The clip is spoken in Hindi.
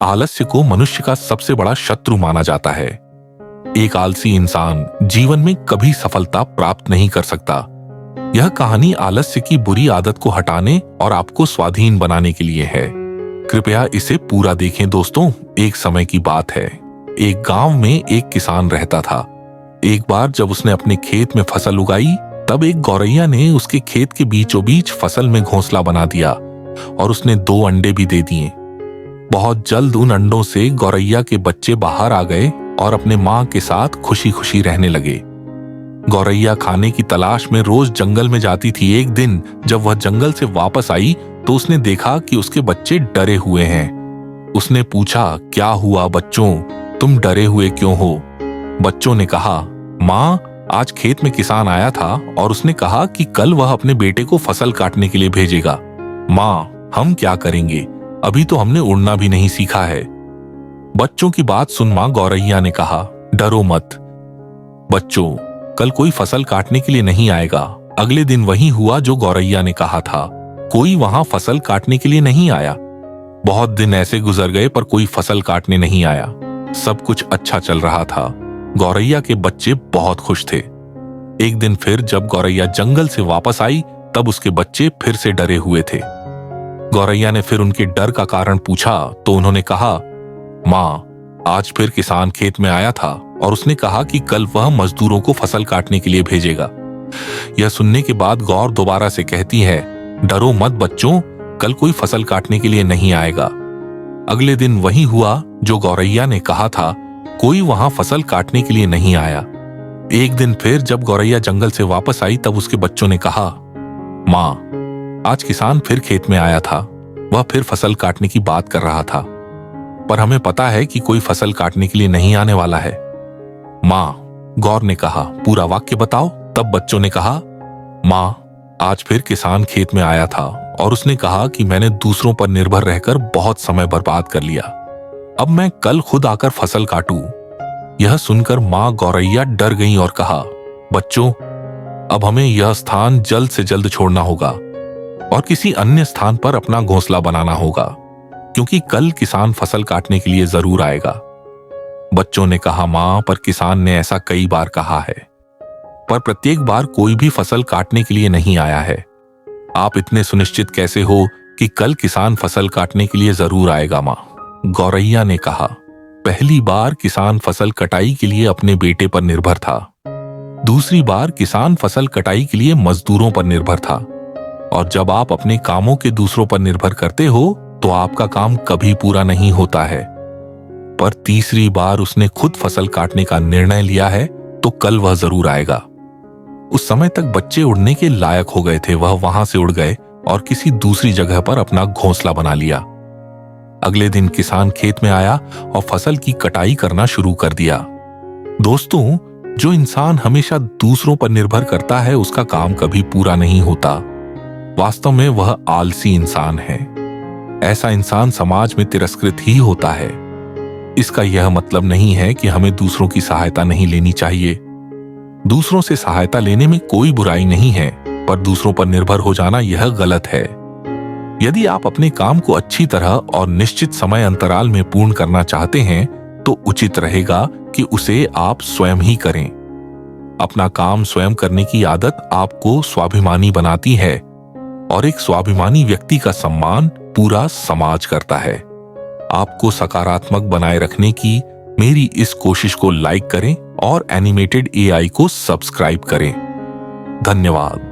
आलस्य को मनुष्य का सबसे बड़ा शत्रु माना जाता है। एक आलसी इंसान जीवन में कभी सफलता प्राप्त नहीं कर सकता। यह कहानी आलस्य की बुरी आदत को हटाने और आपको स्वाधीन बनाने के लिए है। कृपया इसे पूरा देखें दोस्तों। एक समय की बात है। एक गांव में एक किसान रहता था। एक बार जब उसने अपने खेत में फसल उगाई, तब एक गौरैया ने उसके खेत के बीचों बीच फसल में घोंसला बना दिया और उसने 2 अंडे भी दे दिए। बहुत जल्द उन अंडों से गौरैया के बच्चे बाहर आ गए और अपने मां के साथ खुशी खुशी रहने लगे। गौरैया खाने की तलाश में रोज जंगल में जाती थी। एक दिन जब वह जंगल से वापस आई तो उसने देखा कि उसके बच्चे डरे हुए हैं। उसने पूछा, क्या हुआ बच्चों, तुम डरे हुए क्यों हो? बच्चों ने कहा, मां, आज खेत में किसान आया था और उसने कहा कि कल वह अपने बेटे को फसल काटने के लिए भेजेगा। मां, हम क्या करेंगे? अभी तो हमने उड़ना भी नहीं सीखा है। बच्चों की बात सुन मां गौरैया ने कहा, डरो मत बच्चों, कल कोई फसल काटने के लिए नहीं आएगा। अगले दिन वही हुआ जो गौरैया ने कहा था। कोई वहां फसल काटने के लिए नहीं आया। बहुत दिन ऐसे गुजर गए पर कोई फसल काटने नहीं आया। सब कुछ अच्छा चल रहा था। गौरैया के बच्चे बहुत खुश थे। एक दिन फिर जब गौरैया जंगल से वापस आई, तब उसके बच्चे फिर से डरे हुए थे। गौरैया ने फिर उनके डर का कारण पूछा तो उन्होंने कहा, मां, आज फिर किसान खेत में आया था और उसने कहा कि कल वह मजदूरों को फसल काटने के लिए भेजेगा। यह सुनने के बाद गौर दोबारा से कहती है, डरो मत बच्चों, कल कोई फसल काटने के लिए नहीं आएगा। अगले दिन वही हुआ जो गौरैया ने कहा था। कोई वहां फसल काटने के लिए नहीं आया। एक दिन फिर जब गौरैया जंगल से वापस आई, तब उसके बच्चों ने कहा, मां, आज किसान फिर खेत में आया था। वह फिर फसल काटने की बात कर रहा था, पर हमें पता है कि कोई फसल काटने के लिए नहीं आने वाला है। मां, गौर ने कहा, पूरा वाक्य बताओ। तब बच्चों ने कहा, मां, आज फिर किसान खेत में आया था और उसने कहा कि मैंने दूसरों पर निर्भर रहकर बहुत समय बर्बाद कर लिया। अब मैं कल खुद आकर फसल काटूं। यह सुनकर मां गौरैया डर गई और कहा, बच्चों, अब हमें यह स्थान जल्द से जल्द छोड़ना होगा और किसी अन्य स्थान पर अपना घोंसला बनाना होगा, क्योंकि कल किसान फसल काटने के लिए जरूर आएगा। बच्चों ने कहा, मां, पर किसान ने ऐसा कई बार कहा है, पर प्रत्येक बार कोई भी फसल काटने के लिए नहीं आया है। आप इतने सुनिश्चित कैसे हो कि कल किसान फसल काटने के लिए जरूर आएगा? मां, गौरैया ने कहा, पहली बार किसान फसल कटाई के लिए अपने बेटे पर निर्भर था। दूसरी बार किसान फसल कटाई के लिए मजदूरों पर निर्भर था। और जब आप अपने कामों के दूसरों पर निर्भर करते हो तो आपका काम कभी पूरा नहीं होता है। पर तीसरी बार उसने खुद फसल काटने का निर्णय लिया है तो कल वह जरूर आएगा। उस समय तक बच्चे उड़ने के लायक हो गए थे। वह वहां से उड़ गए और किसी दूसरी जगह पर अपना घोंसला बना लिया। अगले दिन किसान खेत में आया और फसल की कटाई करना शुरू कर दिया। दोस्तों, जो इंसान हमेशा दूसरों पर निर्भर करता है उसका काम कभी पूरा नहीं होता। वास्तव में वह आलसी इंसान है। ऐसा इंसान समाज में तिरस्कृत ही होता है। इसका यह मतलब नहीं है कि हमें दूसरों की सहायता नहीं लेनी चाहिए। दूसरों से सहायता लेने में कोई बुराई नहीं है, पर दूसरों पर निर्भर हो जाना यह गलत है। यदि आप अपने काम को अच्छी तरह और निश्चित समय अंतराल में पूर्ण करना चाहते हैं तो उचित रहेगा कि उसे आप स्वयं ही करें। अपना काम स्वयं करने की आदत आपको स्वाभिमानी बनाती है और एक स्वाभिमानी व्यक्ति का सम्मान पूरा समाज करता है। आपको सकारात्मक बनाए रखने की मेरी इस कोशिश को लाइक करें और एनिमेटेड एआई को सब्सक्राइब करें। धन्यवाद।